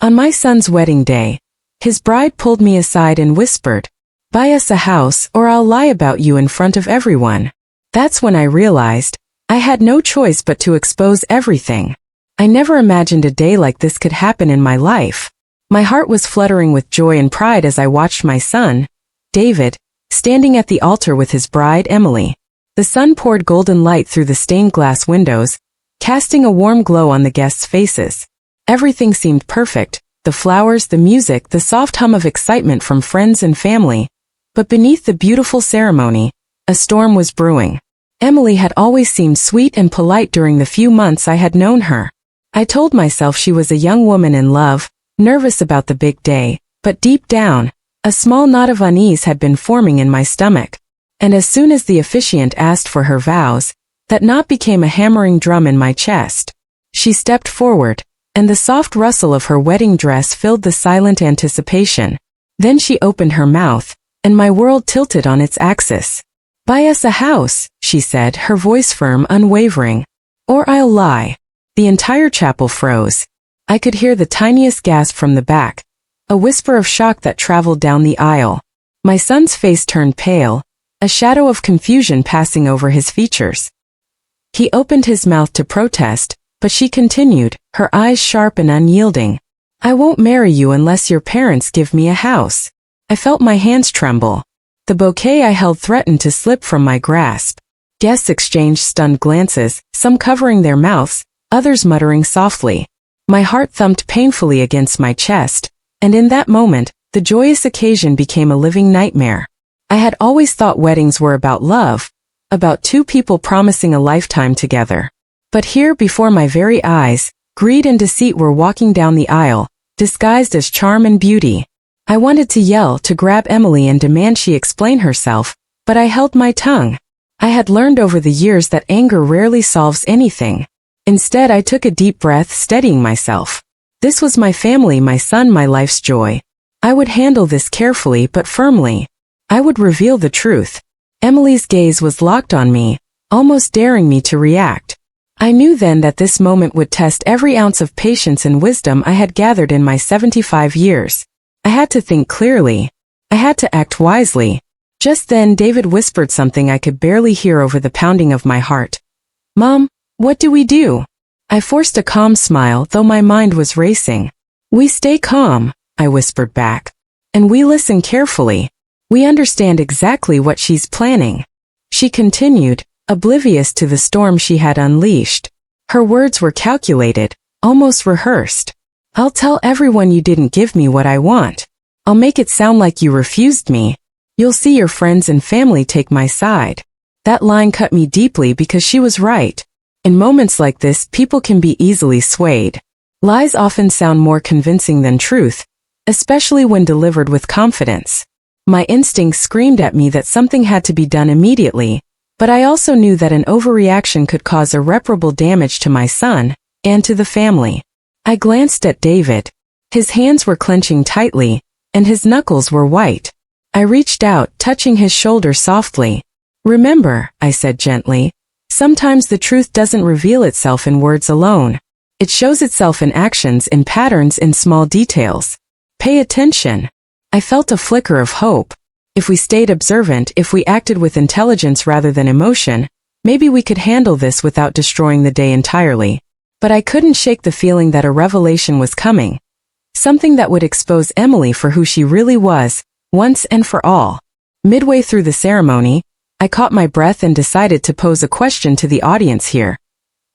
On my son's wedding day, his bride pulled me aside and whispered, "Buy us a house or I'll lie about you in front of everyone." That's when I realized I had no choice but to expose everything. I never imagined a day like this could happen in my life. My heart was fluttering with joy and pride as I watched my son, David, standing at the altar with his bride, Emily. The sun poured golden light through the stained glass windows, casting a warm glow on the guests' faces. Everything seemed perfect, the flowers, the music, the soft hum of excitement from friends and family. But beneath the beautiful ceremony, a storm was brewing. Emily had always seemed sweet and polite during the few months I had known her. I told myself she was a young woman in love, nervous about the big day, but deep down, a small knot of unease had been forming in my stomach. And as soon as the officiant asked for her vows, that knot became a hammering drum in my chest. She stepped forward, and the soft rustle of her wedding dress filled the silent anticipation. Then she opened her mouth, and my world tilted on its axis. "Buy us a house," she said, her voice firm, unwavering. "Or I'll lie." The entire chapel froze. I could hear the tiniest gasp from the back, a whisper of shock that traveled down the aisle. My son's face turned pale, a shadow of confusion passing over his features. He opened his mouth to protest, but she continued, her eyes sharp and unyielding. "I won't marry you unless your parents give me a house." I felt my hands tremble. The bouquet I held threatened to slip from my grasp. Guests exchanged stunned glances, some covering their mouths, others muttering softly. My heart thumped painfully against my chest, and in that moment, the joyous occasion became a living nightmare. I had always thought weddings were about love, about two people promising a lifetime together. But here before my very eyes, greed and deceit were walking down the aisle, disguised as charm and beauty. I wanted to yell, to grab Emily and demand she explain herself, but I held my tongue. I had learned over the years that anger rarely solves anything. Instead, I took a deep breath, steadying myself. This was my family, my son, my life's joy. I would handle this carefully but firmly. I would reveal the truth. Emily's gaze was locked on me, almost daring me to react. I knew then that this moment would test every ounce of patience and wisdom I had gathered in my 75 years. I had to think clearly. I had to act wisely. Just then David whispered something I could barely hear over the pounding of my heart. "Mom, what do we do?" I forced a calm smile, though my mind was racing. "We stay calm," I whispered back. "And we listen carefully. We understand exactly what she's planning." She continued, oblivious to the storm she had unleashed. Her words were calculated, almost rehearsed. "I'll tell everyone you didn't give me what I want. I'll make it sound like you refused me. You'll see your friends and family take my side." That line cut me deeply because she was right. In moments like this, people can be easily swayed. Lies often sound more convincing than truth, especially when delivered with confidence. My instincts screamed at me that something had to be done immediately, but I also knew that an overreaction could cause irreparable damage to my son and to the family. I glanced at David. His hands were clenching tightly, and his knuckles were white. I reached out, touching his shoulder softly. "Remember," I said gently, "sometimes the truth doesn't reveal itself in words alone. It shows itself in actions, in patterns, in small details. Pay attention." I felt a flicker of hope. If we stayed observant, if we acted with intelligence rather than emotion, maybe we could handle this without destroying the day entirely. But I couldn't shake the feeling that a revelation was coming. Something that would expose Emily for who she really was, once and for all. Midway through the ceremony, I caught my breath and decided to pose a question to the audience here.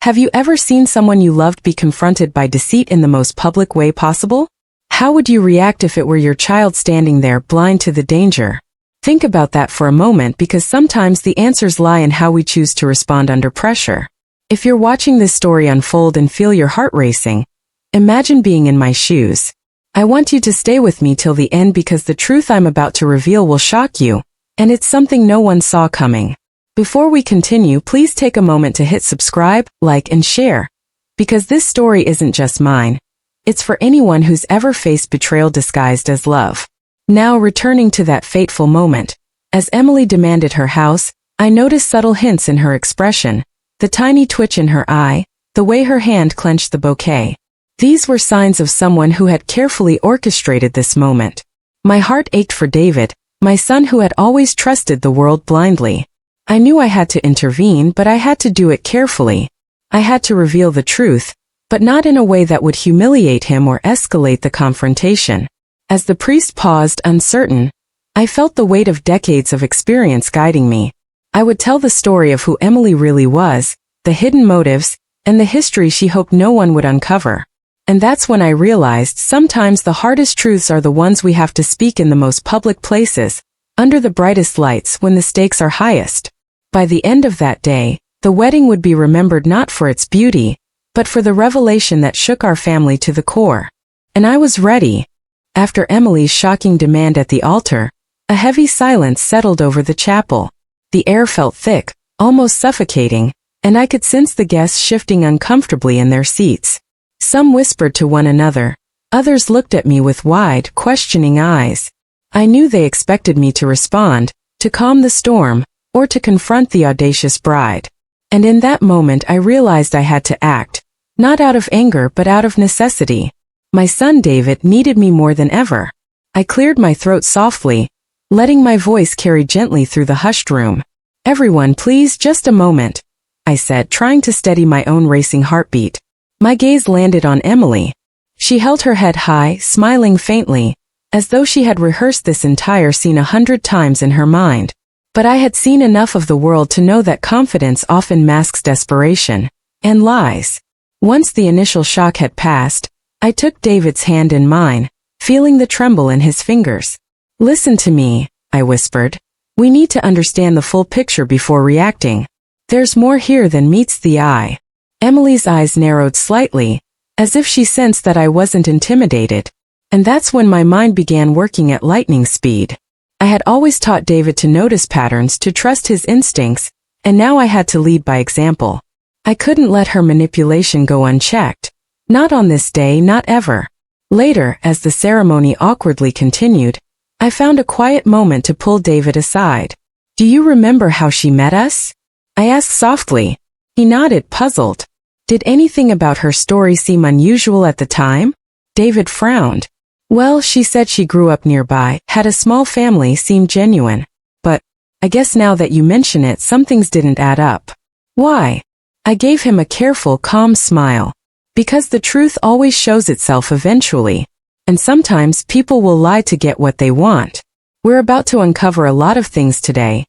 Have you ever seen someone you loved be confronted by deceit in the most public way possible? How would you react if it were your child standing there, blind to the danger? Think about that for a moment, because sometimes the answers lie in how we choose to respond under pressure. If you're watching this story unfold and feel your heart racing, imagine being in my shoes. I want you to stay with me till the end, because the truth I'm about to reveal will shock you, and it's something no one saw coming. Before we continue, please take a moment to hit subscribe, like, and share, because this story isn't just mine. It's for anyone who's ever faced betrayal disguised as love. Now, returning to that fateful moment, as Emily demanded her house, I noticed subtle hints in her expression, the tiny twitch in her eye, the way her hand clenched the bouquet. These were signs of someone who had carefully orchestrated this moment. My heart ached for David, my son who had always trusted the world blindly. I knew I had to intervene, but I had to do it carefully. I had to reveal the truth, but not in a way that would humiliate him or escalate the confrontation. As the priest paused, uncertain, I felt the weight of decades of experience guiding me. I would tell the story of who Emily really was, the hidden motives, and the history she hoped no one would uncover. And that's when I realized sometimes the hardest truths are the ones we have to speak in the most public places, under the brightest lights when the stakes are highest. By the end of that day, the wedding would be remembered not for its beauty, but for the revelation that shook our family to the core. And I was ready. After Emily's shocking demand at the altar, a heavy silence settled over the chapel. The air felt thick, almost suffocating, and I could sense the guests shifting uncomfortably in their seats. Some whispered to one another. Others looked at me with wide, questioning eyes. I knew they expected me to respond, to calm the storm, or to confront the audacious bride. And in that moment I realized I had to act, not out of anger but out of necessity. My son David needed me more than ever. I cleared my throat softly, letting my voice carry gently through the hushed room. "Everyone, please, just a moment," I said, trying to steady my own racing heartbeat. My gaze landed on Emily. She held her head high, smiling faintly, as though she had rehearsed this entire scene 100 times in her mind. But I had seen enough of the world to know that confidence often masks desperation and lies. Once the initial shock had passed, I took David's hand in mine, feeling the tremble in his fingers. "Listen to me," I whispered. "We need to understand the full picture before reacting. There's more here than meets the eye." Emily's eyes narrowed slightly, as if she sensed that I wasn't intimidated. And that's when my mind began working at lightning speed. I had always taught David to notice patterns, to trust his instincts, and now I had to lead by example. I couldn't let her manipulation go unchecked. Not on this day, not ever. Later, as the ceremony awkwardly continued, I found a quiet moment to pull David aside. "Do you remember how she met us?" I asked softly. He nodded, puzzled. Did anything about her story seem unusual at the time? David frowned. "Well, she said she grew up nearby, had a small family, seemed genuine. But I guess now that you mention it, some things didn't add up." "Why?" I gave him a careful, calm smile. "Because the truth always shows itself eventually. And sometimes people will lie to get what they want. We're about to uncover a lot of things today.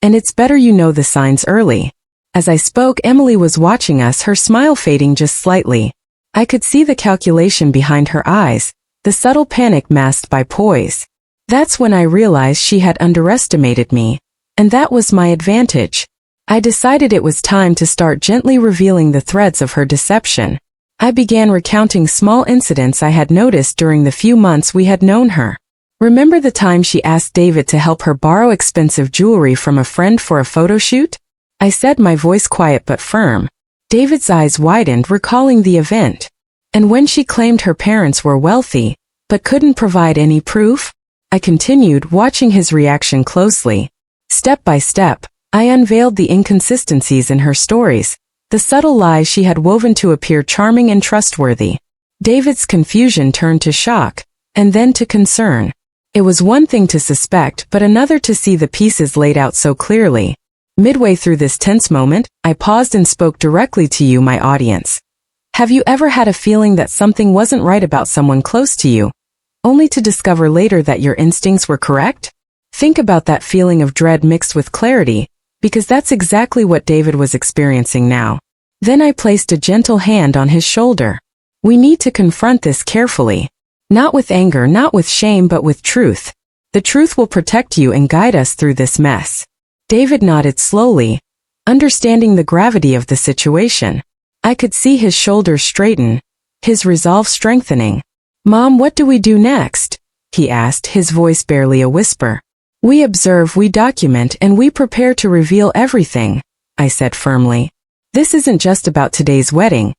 And it's better you know the signs early." As I spoke, Emily was watching us, her smile fading just slightly. I could see the calculation behind her eyes, the subtle panic masked by poise. That's when I realized she had underestimated me, and that was my advantage. I decided it was time to start gently revealing the threads of her deception. I began recounting small incidents I had noticed during the few months we had known her. "Remember the time she asked David to help her borrow expensive jewelry from a friend for a photo shoot?" I said, my voice quiet but firm. David's eyes widened, recalling the event. "And when she claimed her parents were wealthy, but couldn't provide any proof?" I continued, watching his reaction closely. Step by step, I unveiled the inconsistencies in her stories, the subtle lies she had woven to appear charming and trustworthy. David's confusion turned to shock, and then to concern. It was one thing to suspect, but another to see the pieces laid out so clearly. Midway through this tense moment, I paused and spoke directly to you, my audience. Have you ever had a feeling that something wasn't right about someone close to you, only to discover later that your instincts were correct? Think about that feeling of dread mixed with clarity, because that's exactly what David was experiencing now. Then I placed a gentle hand on his shoulder. "We need to confront this carefully. Not with anger, not with shame, but with truth. The truth will protect you and guide us through this mess." David nodded slowly, understanding the gravity of the situation. I could see his shoulders straighten, his resolve strengthening. "Mom, what do we do next?" he asked, his voice barely a whisper. "We observe, we document, and we prepare to reveal everything," I said firmly. "This isn't just about today's wedding.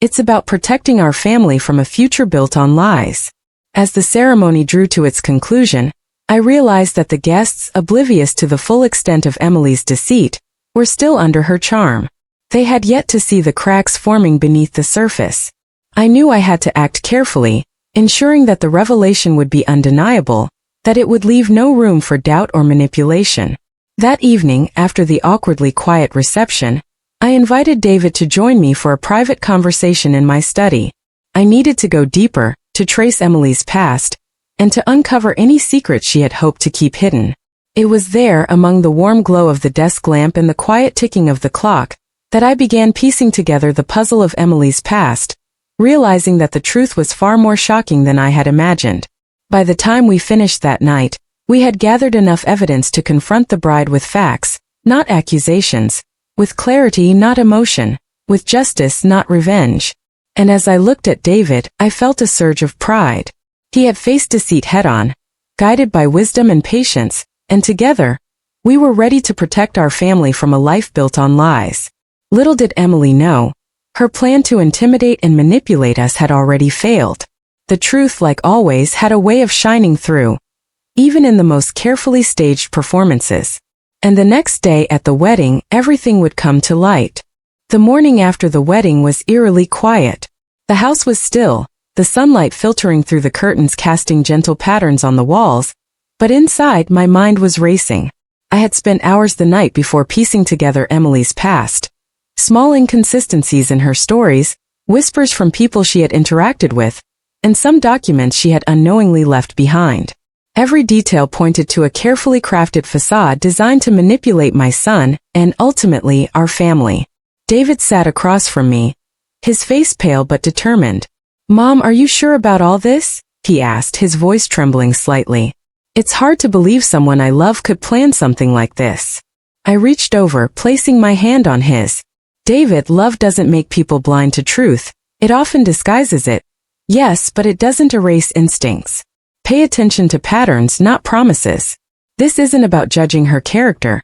It's about protecting our family from a future built on lies." As the ceremony drew to its conclusion, I realized that the guests, oblivious to the full extent of Emily's deceit, were still under her charm. They had yet to see the cracks forming beneath the surface. I knew I had to act carefully, ensuring that the revelation would be undeniable, that it would leave no room for doubt or manipulation. That evening, after the awkwardly quiet reception, I invited David to join me for a private conversation in my study. I needed to go deeper, to trace Emily's past, and to uncover any secrets she had hoped to keep hidden. It was there, among the warm glow of the desk lamp and the quiet ticking of the clock, that I began piecing together the puzzle of Emily's past, realizing that the truth was far more shocking than I had imagined. By the time we finished that night, we had gathered enough evidence to confront the bride with facts, not accusations, with clarity, not emotion, with justice, not revenge. And as I looked at David, I felt a surge of pride. He had faced deceit head-on, guided by wisdom and patience, and together, we were ready to protect our family from a life built on lies. Little did Emily know, her plan to intimidate and manipulate us had already failed. The truth, like always, had a way of shining through, even in the most carefully staged performances. And the next day at the wedding, everything would come to light. The morning after the wedding was eerily quiet. The house was still, the sunlight filtering through the curtains casting gentle patterns on the walls, but inside my mind was racing. I had spent hours the night before piecing together Emily's past. Small inconsistencies in her stories, whispers from people she had interacted with, and some documents she had unknowingly left behind. Every detail pointed to a carefully crafted facade designed to manipulate my son, and ultimately our family. David sat across from me, his face pale but determined. "Mom, are you sure about all this?" he asked, his voice trembling slightly. "It's hard to believe someone I love could plan something like this." I reached over, placing my hand on his. "David, love doesn't make people blind to truth. It often disguises it. Yes, but it doesn't erase instincts. Pay attention to patterns, not promises. This isn't about judging her character.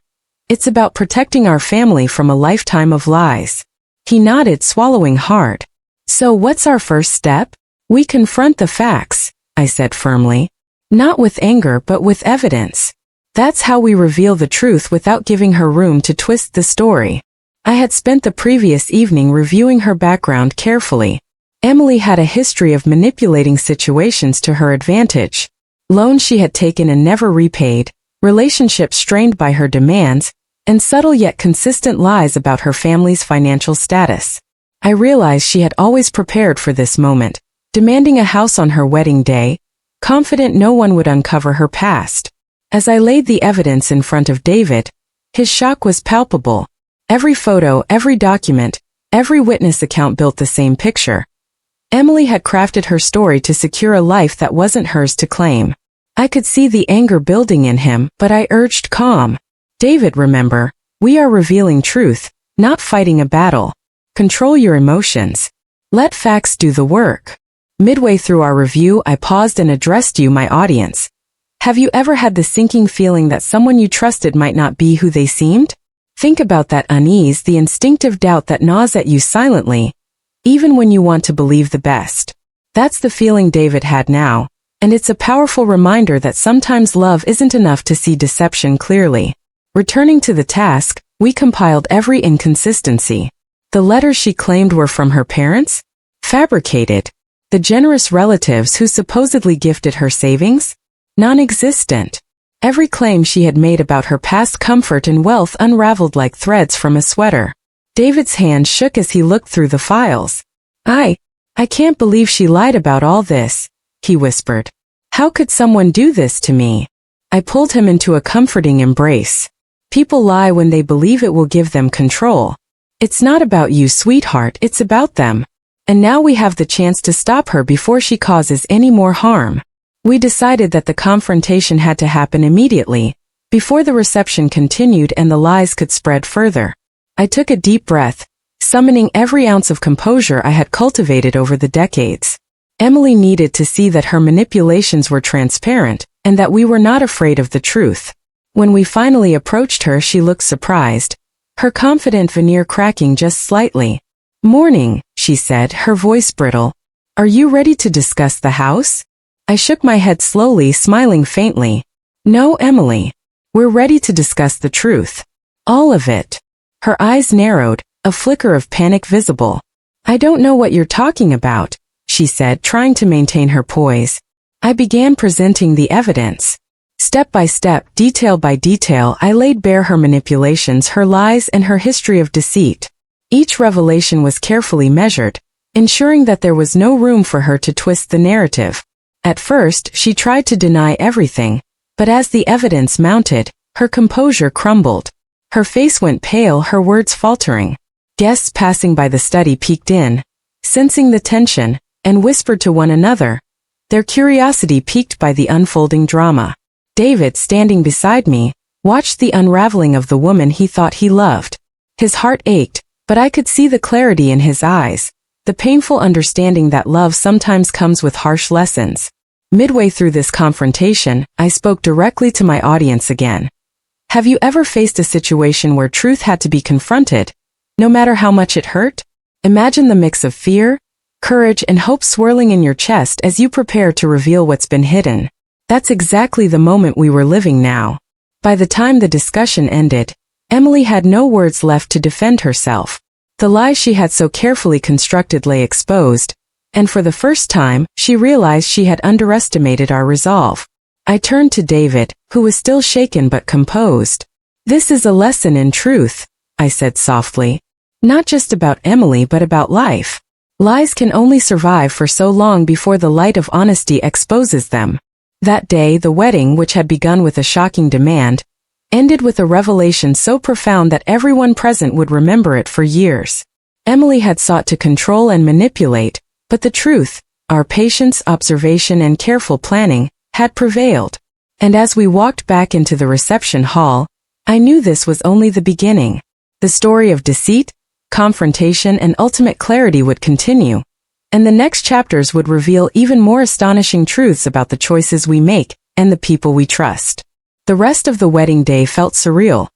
It's about protecting our family from a lifetime of lies." He nodded, swallowing hard. "So what's our first step?" "We confront the facts," I said firmly. "Not with anger, but with evidence. That's how we reveal the truth without giving her room to twist the story." I had spent the previous evening reviewing her background carefully. Emily had a history of manipulating situations to her advantage. Loans she had taken and never repaid, relationships strained by her demands, and subtle yet consistent lies about her family's financial status. I realized she had always prepared for this moment, demanding a house on her wedding day, confident no one would uncover her past. As I laid the evidence in front of David, his shock was palpable. Every photo, every document, every witness account built the same picture. Emily had crafted her story to secure a life that wasn't hers to claim. I could see the anger building in him, but I urged calm. "David, remember, we are revealing truth, not fighting a battle. Control your emotions. Let facts do the work." Midway through our review, I paused and addressed you, my audience. Have you ever had the sinking feeling that someone you trusted might not be who they seemed? Think about that unease, the instinctive doubt that gnaws at you silently, even when you want to believe the best. That's the feeling David had now, and it's a powerful reminder that sometimes love isn't enough to see deception clearly. Returning to the task, we compiled every inconsistency. The letters she claimed were from her parents? Fabricated. The generous relatives who supposedly gifted her savings? Non-existent. Every claim she had made about her past comfort and wealth unraveled like threads from a sweater. David's hand shook as he looked through the files. I can't believe she lied about all this," he whispered. "How could someone do this to me?" I pulled him into a comforting embrace. "People lie when they believe it will give them control. It's not about you, sweetheart, it's about them. And now we have the chance to stop her before she causes any more harm." We decided that the confrontation had to happen immediately, before the reception continued and the lies could spread further. I took a deep breath, summoning every ounce of composure I had cultivated over the decades. Emily needed to see that her manipulations were transparent, and that we were not afraid of the truth. When we finally approached her, she looked surprised, her confident veneer cracking just slightly. "Morning," she said, her voice brittle. "Are you ready to discuss the house?" I shook my head slowly, smiling faintly. "No, Emily. We're ready to discuss the truth. All of it." Her eyes narrowed, a flicker of panic visible. "I don't know what you're talking about," she said, trying to maintain her poise. I began presenting the evidence. Step by step, detail by detail, I laid bare her manipulations, her lies, and her history of deceit. Each revelation was carefully measured, ensuring that there was no room for her to twist the narrative. At first, she tried to deny everything, but as the evidence mounted, her composure crumbled. Her face went pale, her words faltering. Guests passing by the study peeked in, sensing the tension, and whispered to one another, their curiosity piqued by the unfolding drama. David, standing beside me, watched the unraveling of the woman he thought he loved. His heart ached, but I could see the clarity in his eyes, the painful understanding that love sometimes comes with harsh lessons. Midway through this confrontation, I spoke directly to my audience again. Have you ever faced a situation where truth had to be confronted, no matter how much it hurt? Imagine the mix of fear, courage, and hope swirling in your chest as you prepare to reveal what's been hidden. That's exactly the moment we were living now. By the time the discussion ended, Emily had no words left to defend herself. The lies she had so carefully constructed lay exposed, and for the first time, she realized she had underestimated our resolve. I turned to David, who was still shaken but composed. This is a lesson in truth, I said softly. Not just about Emily but about life. Lies can only survive for so long before the light of honesty exposes them. That day, the wedding, which had begun with a shocking demand, ended with a revelation so profound that everyone present would remember it for years. Emily had sought to control and manipulate, but the truth, our patience, observation, and careful planning, had prevailed. And as we walked back into the reception hall, I knew this was only the beginning. The story of deceit, confrontation, and ultimate clarity would continue, and the next chapters would reveal even more astonishing truths about the choices we make and the people we trust. The rest of the wedding day felt surreal,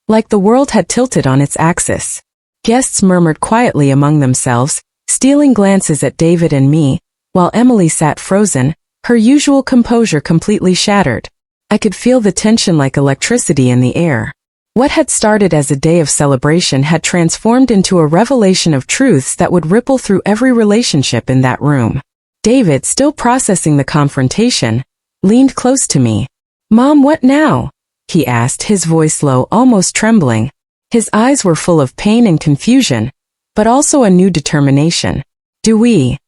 like the world had tilted on its axis. Guests murmured quietly among themselves, stealing glances at David and me, while Emily sat frozen, her usual composure completely shattered. I could feel the tension like electricity in the air. What had started as a day of celebration had transformed into a revelation of truths that would ripple through every relationship in that room. David, still processing the confrontation, leaned close to me. "Mom, what now?" he asked, his voice low, almost trembling. His eyes were full of pain and confusion, but also a new determination. Do we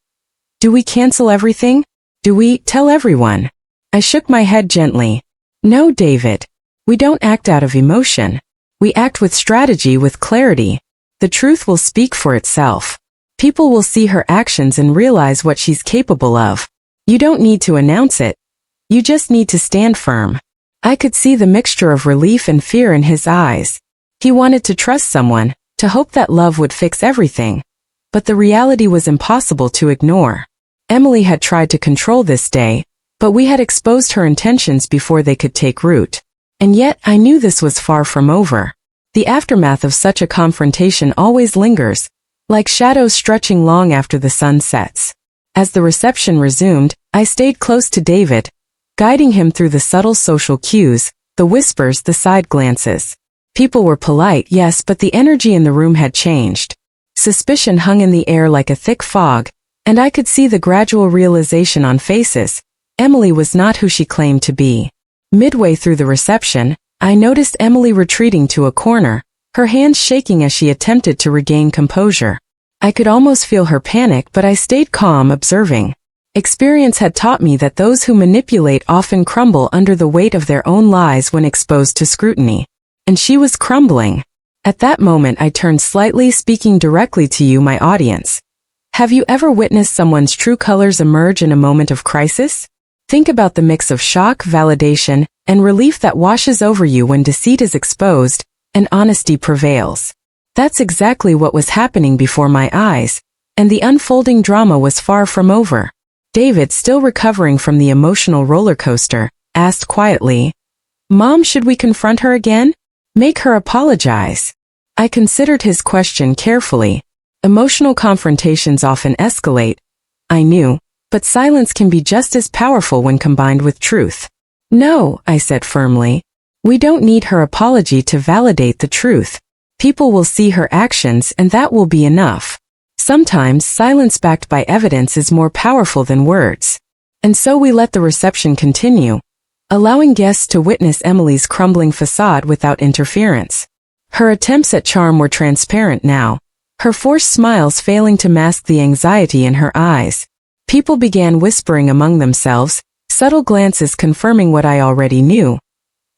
cancel everything? Do we tell everyone?" I shook my head gently. "No, David. We don't act out of emotion. We act with strategy, with clarity. The truth will speak for itself. People will see her actions and realize what she's capable of. You don't need to announce it. You just need to stand firm." I could see the mixture of relief and fear in his eyes. He wanted to trust someone, to hope that love would fix everything. But the reality was impossible to ignore. Emily had tried to control this day, but we had exposed her intentions before they could take root. And yet, I knew this was far from over. The aftermath of such a confrontation always lingers, like shadows stretching long after the sun sets. As the reception resumed, I stayed close to David, guiding him through the subtle social cues, the whispers, the side glances. People were polite, yes, but the energy in the room had changed. Suspicion hung in the air like a thick fog, and I could see the gradual realization on faces. Emily was not who she claimed to be. Midway through the reception, I noticed Emily retreating to a corner, her hands shaking as she attempted to regain composure. I could almost feel her panic, but I stayed calm, observing. Experience had taught me that those who manipulate often crumble under the weight of their own lies when exposed to scrutiny. And she was crumbling. At that moment I turned slightly, speaking directly to you, my audience. Have you ever witnessed someone's true colors emerge in a moment of crisis? Think about the mix of shock, validation, and relief that washes over you when deceit is exposed and honesty prevails. That's exactly what was happening before my eyes, and the unfolding drama was far from over. David, still recovering from the emotional roller coaster, asked quietly, "Mom, should we confront her again? Make her apologize?" I considered his question carefully. Emotional confrontations often escalate, I knew, but silence can be just as powerful when combined with truth. "No," I said firmly. "We don't need her apology to validate the truth. People will see her actions and that will be enough." Sometimes silence backed by evidence is more powerful than words. And so we let the reception continue, allowing guests to witness Emily's crumbling facade without interference. Her attempts at charm were transparent now, her forced smiles failing to mask the anxiety in her eyes. People began whispering among themselves, subtle glances confirming what I already knew.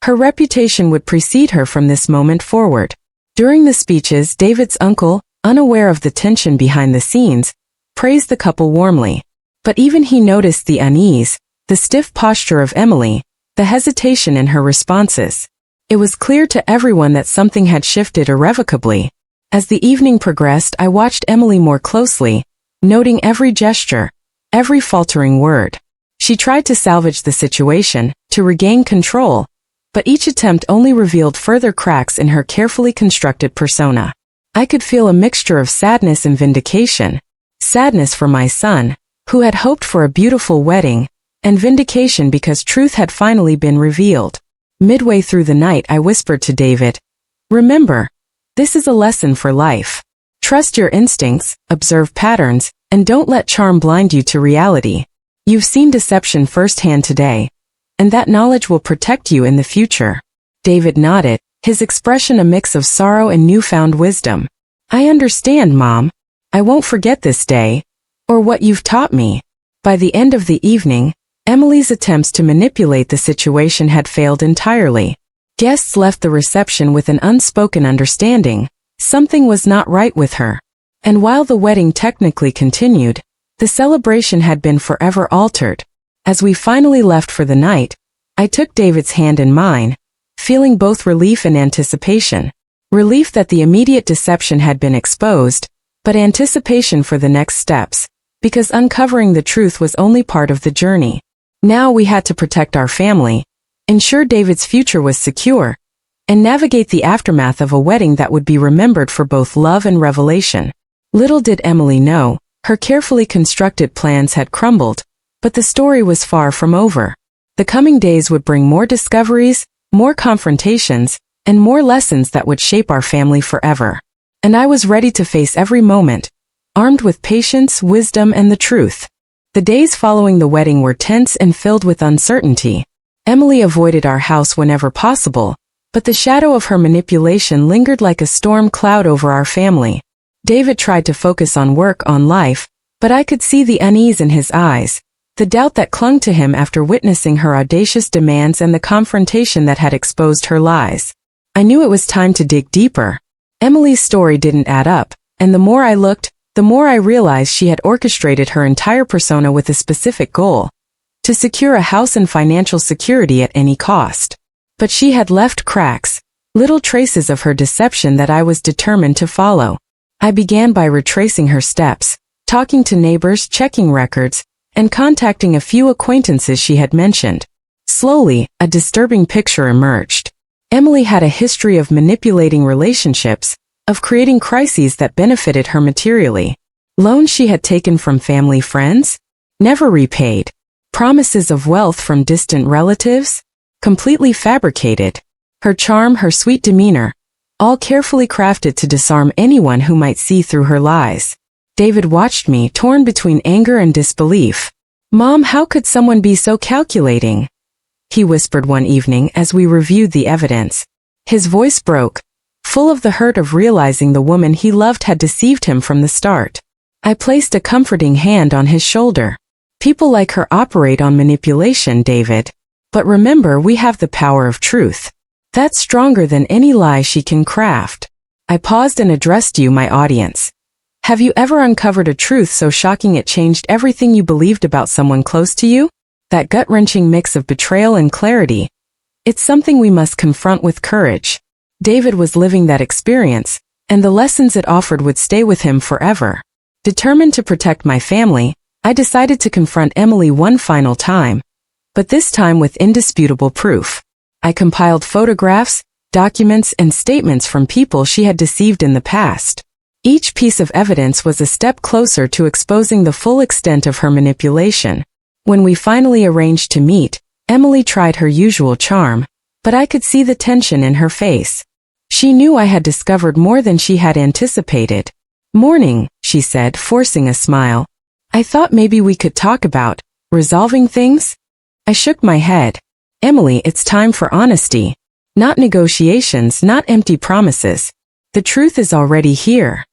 Her reputation would precede her from this moment forward. During the speeches, David's uncle, unaware of the tension behind the scenes, praised the couple warmly. But even he noticed the unease, the stiff posture of Emily, the hesitation in her responses. It was clear to everyone that something had shifted irrevocably. As the evening progressed, I watched Emily more closely, noting every gesture, every faltering word. She tried to salvage the situation, to regain control, but each attempt only revealed further cracks in her carefully constructed persona. I could feel a mixture of sadness and vindication. Sadness for my son, who had hoped for a beautiful wedding, and vindication because truth had finally been revealed. Midway through the night, I whispered to David, "Remember, this is a lesson for life. Trust your instincts, observe patterns, and don't let charm blind you to reality. You've seen deception firsthand today, and that knowledge will protect you in the future." David nodded, his expression a mix of sorrow and newfound wisdom. "I understand, Mom. I won't forget this day, or what you've taught me." By the end of the evening, Emily's attempts to manipulate the situation had failed entirely. Guests left the reception with an unspoken understanding, something was not right with her. And while the wedding technically continued, the celebration had been forever altered. As we finally left for the night, I took David's hand in mine, feeling both relief and anticipation. Relief that the immediate deception had been exposed, but anticipation for the next steps, because uncovering the truth was only part of the journey. Now we had to protect our family, ensure David's future was secure, and navigate the aftermath of a wedding that would be remembered for both love and revelation. Little did Emily know, her carefully constructed plans had crumbled, but the story was far from over. The coming days would bring more discoveries, more confrontations, and more lessons that would shape our family forever. And I was ready to face every moment, armed with patience, wisdom, and the truth. The days following the wedding were tense and filled with uncertainty. Emily avoided our house whenever possible, but the shadow of her manipulation lingered like a storm cloud over our family. David tried to focus on work, on life, but I could see the unease in his eyes, the doubt that clung to him after witnessing her audacious demands and the confrontation that had exposed her lies. I knew it was time to dig deeper. Emily's story didn't add up, and the more I looked, the more I realized she had orchestrated her entire persona with a specific goal: to secure a house and financial security at any cost. But she had left cracks, little traces of her deception that I was determined to follow. I began by retracing her steps, talking to neighbors, checking records, and contacting a few acquaintances she had mentioned. Slowly, a disturbing picture emerged. Emily had a history of manipulating relationships, of creating crises that benefited her materially. Loans she had taken from family friends, never repaid. Promises of wealth from distant relatives, completely fabricated. Her charm, her sweet demeanor, all carefully crafted to disarm anyone who might see through her lies. David watched me, torn between anger and disbelief. "Mom, how could someone be so calculating?" he whispered one evening as we reviewed the evidence. His voice broke, full of the hurt of realizing the woman he loved had deceived him from the start. I placed a comforting hand on his shoulder. "People like her operate on manipulation, David. But remember, we have the power of truth. That's stronger than any lie she can craft." I paused and addressed you, my audience. Have you ever uncovered a truth so shocking it changed everything you believed about someone close to you? That gut-wrenching mix of betrayal and clarity. It's something we must confront with courage. David was living that experience, and the lessons it offered would stay with him forever. Determined to protect my family, I decided to confront Emily one final time, but this time with indisputable proof. I compiled photographs, documents, and statements from people she had deceived in the past. Each piece of evidence was a step closer to exposing the full extent of her manipulation. When we finally arranged to meet, Emily tried her usual charm, but I could see the tension in her face. She knew I had discovered more than she had anticipated. Mourning, she she said, forcing a smile. I thought maybe we could talk about resolving things? I shook my head. Emily, it's time for honesty. Not negotiations, not empty promises. The truth is already here.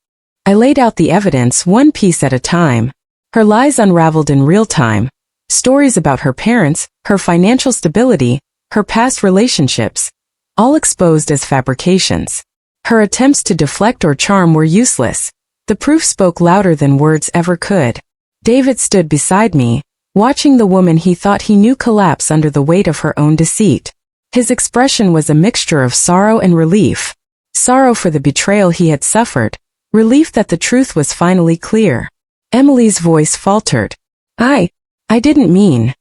I laid out the evidence one piece at a time. Her lies unraveled in real time. Stories about her parents, her financial stability, her past relationships, all exposed as fabrications. Her attempts to deflect or charm were useless. The proof spoke louder than words ever could. David stood beside me, watching the woman he thought he knew collapse under the weight of her own deceit. His expression was a mixture of sorrow and relief. Sorrow for the betrayal he had suffered, relief that the truth was finally clear. Emily's voice faltered. I didn't mean,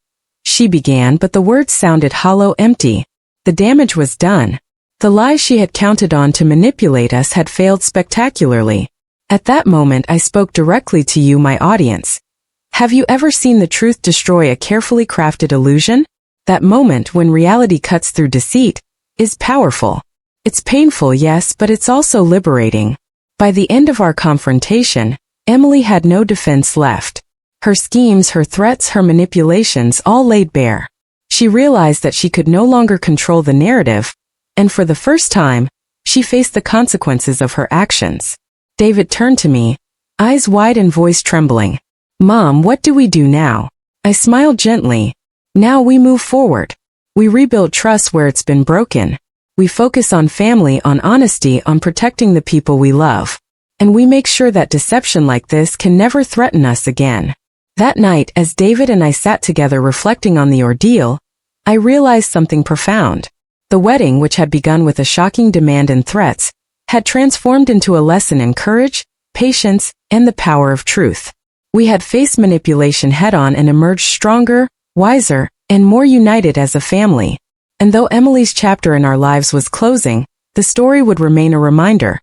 she began, but the words sounded hollow, empty. The damage was done. The lies she had counted on to manipulate us had failed spectacularly. At that moment I spoke directly to you, my audience. Have you ever seen the truth destroy a carefully crafted illusion? That moment when reality cuts through deceit is powerful. It's painful, yes, but it's also liberating. By the end of our confrontation, Emily had no defense left. Her schemes, her threats, her manipulations all laid bare. She realized that she could no longer control the narrative, and for the first time, she faced the consequences of her actions. David turned to me, eyes wide and voice trembling. Mom, what do we do now? I smiled gently. Now we move forward. We rebuild trust where it's been broken. We focus on family, on honesty, on protecting the people we love. And we make sure that deception like this can never threaten us again. That night, as David and I sat together reflecting on the ordeal, I realized something profound. The wedding, which had begun with a shocking demand and threats, had transformed into a lesson in courage, patience, and the power of truth. We had faced manipulation head-on and emerged stronger, wiser, and more united as a family. And though Emily's chapter in our lives was closing, the story would remain a reminder.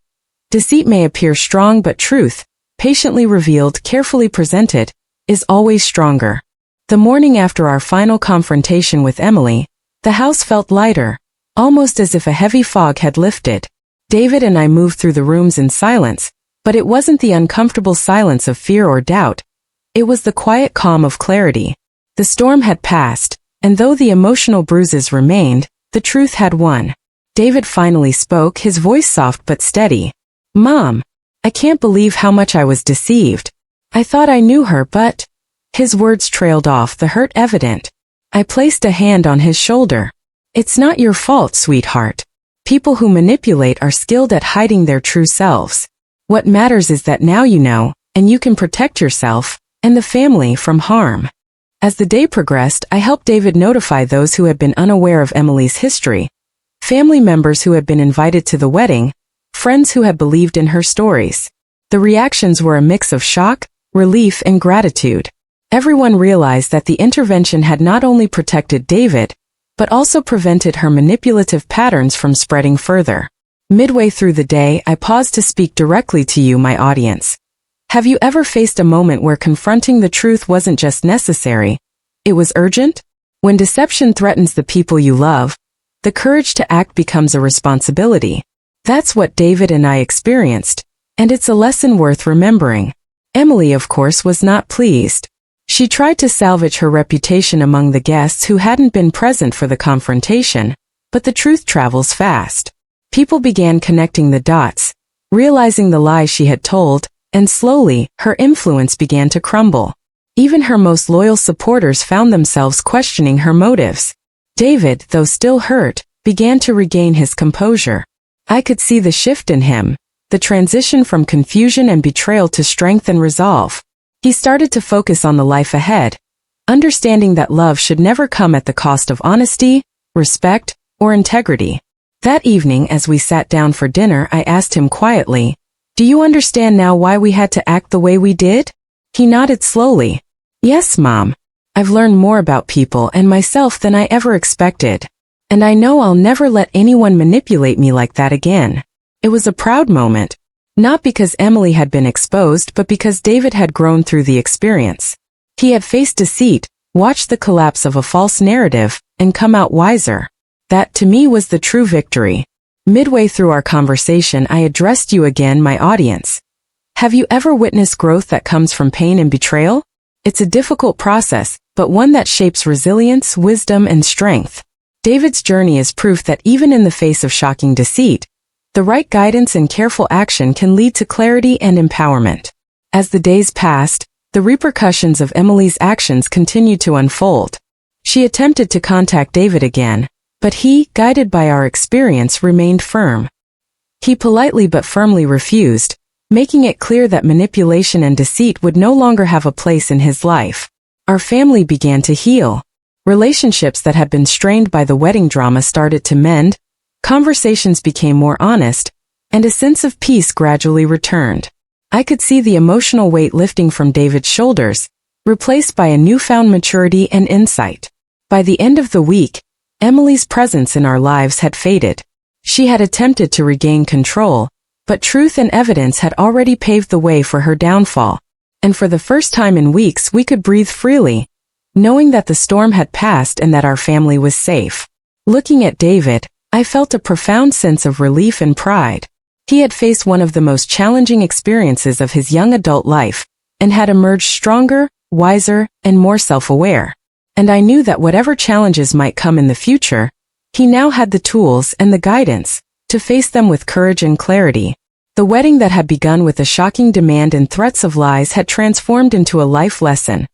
Deceit may appear strong, but truth, patiently revealed, carefully presented, is always stronger. The morning after our final confrontation with Emily, the house felt lighter, almost as if a heavy fog had lifted. David and I moved through the rooms in silence, but it wasn't the uncomfortable silence of fear or doubt. It was the quiet calm of clarity. The storm had passed, and though the emotional bruises remained, the truth had won. David finally spoke, his voice soft but steady. Mom, I can't believe how much I was deceived. I thought I knew her, but... His words trailed off, the hurt evident. I placed a hand on his shoulder. It's not your fault, sweetheart. People who manipulate are skilled at hiding their true selves. What matters is that now you know, and you can protect yourself and the family from harm. As the day progressed, I helped David notify those who had been unaware of Emily's history, family members who had been invited to the wedding, friends who had believed in her stories. The reactions were a mix of shock, relief, and gratitude. Everyone realized that the intervention had not only protected David, but also prevented her manipulative patterns from spreading further. Midway through the day, I paused to speak directly to you, my audience. Have you ever faced a moment where confronting the truth wasn't just necessary, it was urgent? When deception threatens the people you love, the courage to act becomes a responsibility. That's what David and I experienced, and it's a lesson worth remembering. Emily, of course, was not pleased. She tried to salvage her reputation among the guests who hadn't been present for the confrontation, but the truth travels fast. People began connecting the dots, realizing the lies she had told, and slowly, her influence began to crumble. Even her most loyal supporters found themselves questioning her motives. David, though still hurt, began to regain his composure. I could see the shift in him, the transition from confusion and betrayal to strength and resolve. He started to focus on the life ahead, understanding that love should never come at the cost of honesty, respect, or integrity. That evening, as we sat down for dinner, I asked him quietly, "Do you understand now why we had to act the way we did?" He nodded slowly. "Yes, Mom. I've learned more about people and myself than I ever expected. And I know I'll never let anyone manipulate me like that again." It was a proud moment, not because Emily had been exposed, but because David had grown through the experience. He had faced deceit, watched the collapse of a false narrative, and come out wiser. That, to me, was the true victory. Midway through our conversation, I addressed you again, my audience. Have you ever witnessed growth that comes from pain and betrayal? It's a difficult process, but one that shapes resilience, wisdom, and strength. David's journey is proof that even in the face of shocking deceit, the right guidance and careful action can lead to clarity and empowerment. As the days passed, the repercussions of Emily's actions continued to unfold. She attempted to contact David again, but he, guided by our experience, remained firm. He politely but firmly refused, making it clear that manipulation and deceit would no longer have a place in his life. Our family began to heal. Relationships that had been strained by the wedding drama started to mend, conversations became more honest, and a sense of peace gradually returned. I could see the emotional weight lifting from David's shoulders, replaced by a newfound maturity and insight. By the end of the week, Emily's presence in our lives had faded. She had attempted to regain control, but truth and evidence had already paved the way for her downfall. And for the first time in weeks we could breathe freely, knowing that the storm had passed and that our family was safe. Looking at David, I felt a profound sense of relief and pride. He had faced one of the most challenging experiences of his young adult life, and had emerged stronger, wiser, and more self-aware. And I knew that whatever challenges might come in the future, he now had the tools and the guidance to face them with courage and clarity. The wedding that had begun with a shocking demand and threats of lies had transformed into a life lesson,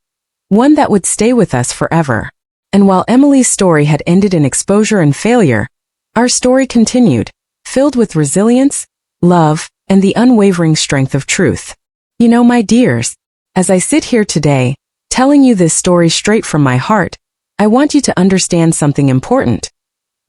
one that would stay with us forever. And while Emily's story had ended in exposure and failure, our story continued, filled with resilience, love, and the unwavering strength of truth. You know, my dears, as I sit here today, telling you this story straight from my heart, I want you to understand something important.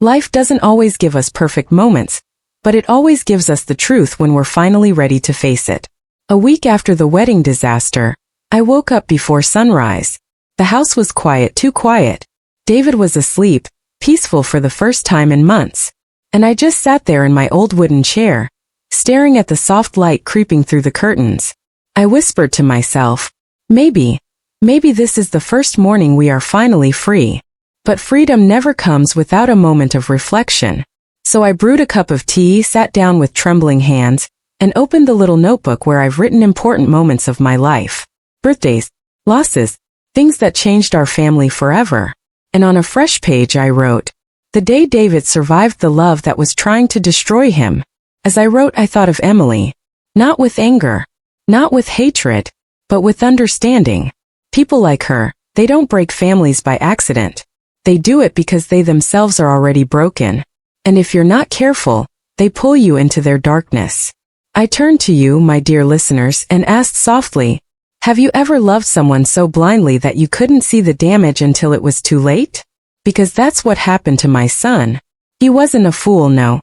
Life doesn't always give us perfect moments, but it always gives us the truth when we're finally ready to face it. A week after the wedding disaster, I woke up before sunrise. The house was quiet, too quiet. David was asleep, peaceful for the first time in months. And I just sat there in my old wooden chair, staring at the soft light creeping through the curtains. I whispered to myself, maybe this is the first morning we are finally free. But freedom never comes without a moment of reflection. So I brewed a cup of tea, sat down with trembling hands, and opened the little notebook where I've written important moments of my life. Birthdays, losses, things that changed our family forever. And on a fresh page I wrote, the day David survived the love that was trying to destroy him. As I wrote, I thought of Emily. Not with anger, not with hatred, but with understanding. People like her, they don't break families by accident. They do it because they themselves are already broken. And if you're not careful, they pull you into their darkness. I turned to you, my dear listeners, and asked softly, have you ever loved someone so blindly that you couldn't see the damage until it was too late? Because that's what happened to my son. He wasn't a fool, no.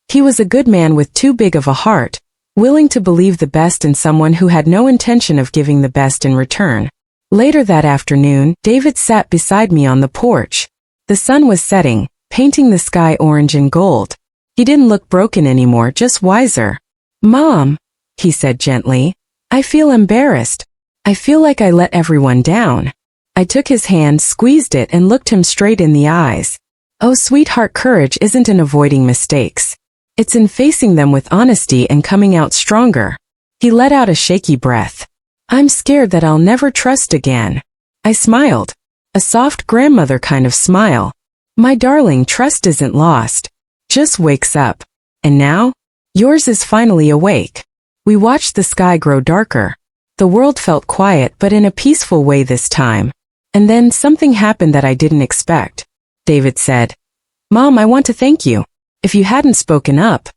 He was a good man with too big of a heart, willing to believe the best in someone who had no intention of giving the best in return. Later that afternoon, David sat beside me on the porch. The sun was setting, painting the sky orange and gold. He didn't look broken anymore, just wiser. Mom, he said gently, I feel embarrassed. I feel like I let everyone down. I took his hand, squeezed it, and looked him straight in the eyes. Oh, sweetheart, courage isn't in avoiding mistakes. It's in facing them with honesty and coming out stronger. He let out a shaky breath. I'm scared that I'll never trust again. I smiled. A soft grandmother kind of smile. My darling, trust isn't lost. Just wakes up. And now? Yours is finally awake. We watched the sky grow darker. The world felt quiet, but in a peaceful way this time. And then something happened that I didn't expect. David said, Mom, I want to thank you. If you hadn't spoken up,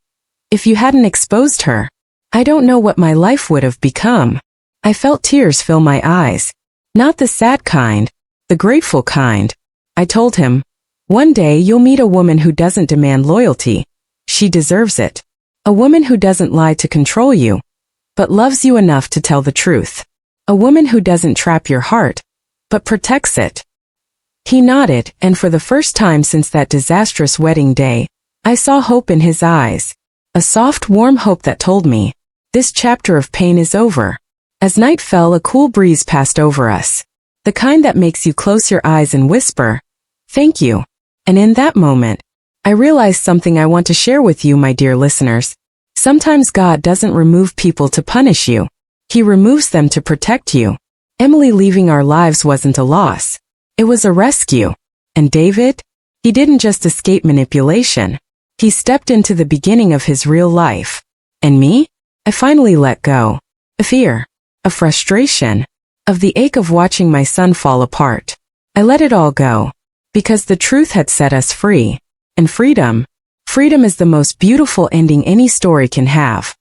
if you hadn't exposed her, I don't know what my life would have become. I felt tears fill my eyes. Not the sad kind, the grateful kind. I told him, one day you'll meet a woman who doesn't demand loyalty. She deserves it. A woman who doesn't lie to control you, but loves you enough to tell the truth. A woman who doesn't trap your heart, but protects it. He nodded, and for the first time since that disastrous wedding day, I saw hope in his eyes. A soft, warm hope that told me, this chapter of pain is over. As night fell, a cool breeze passed over us. The kind that makes you close your eyes and whisper, thank you. And in that moment, I realized something I want to share with you, my dear listeners. Sometimes God doesn't remove people to punish you. He removes them to protect you. Emily leaving our lives wasn't a loss. It was a rescue. And David? He didn't just escape manipulation. He stepped into the beginning of his real life. And me? I finally let go. Of fear. Of frustration. Of the ache of watching my son fall apart. I let it all go. Because the truth had set us free. And freedom is the most beautiful ending any story can have.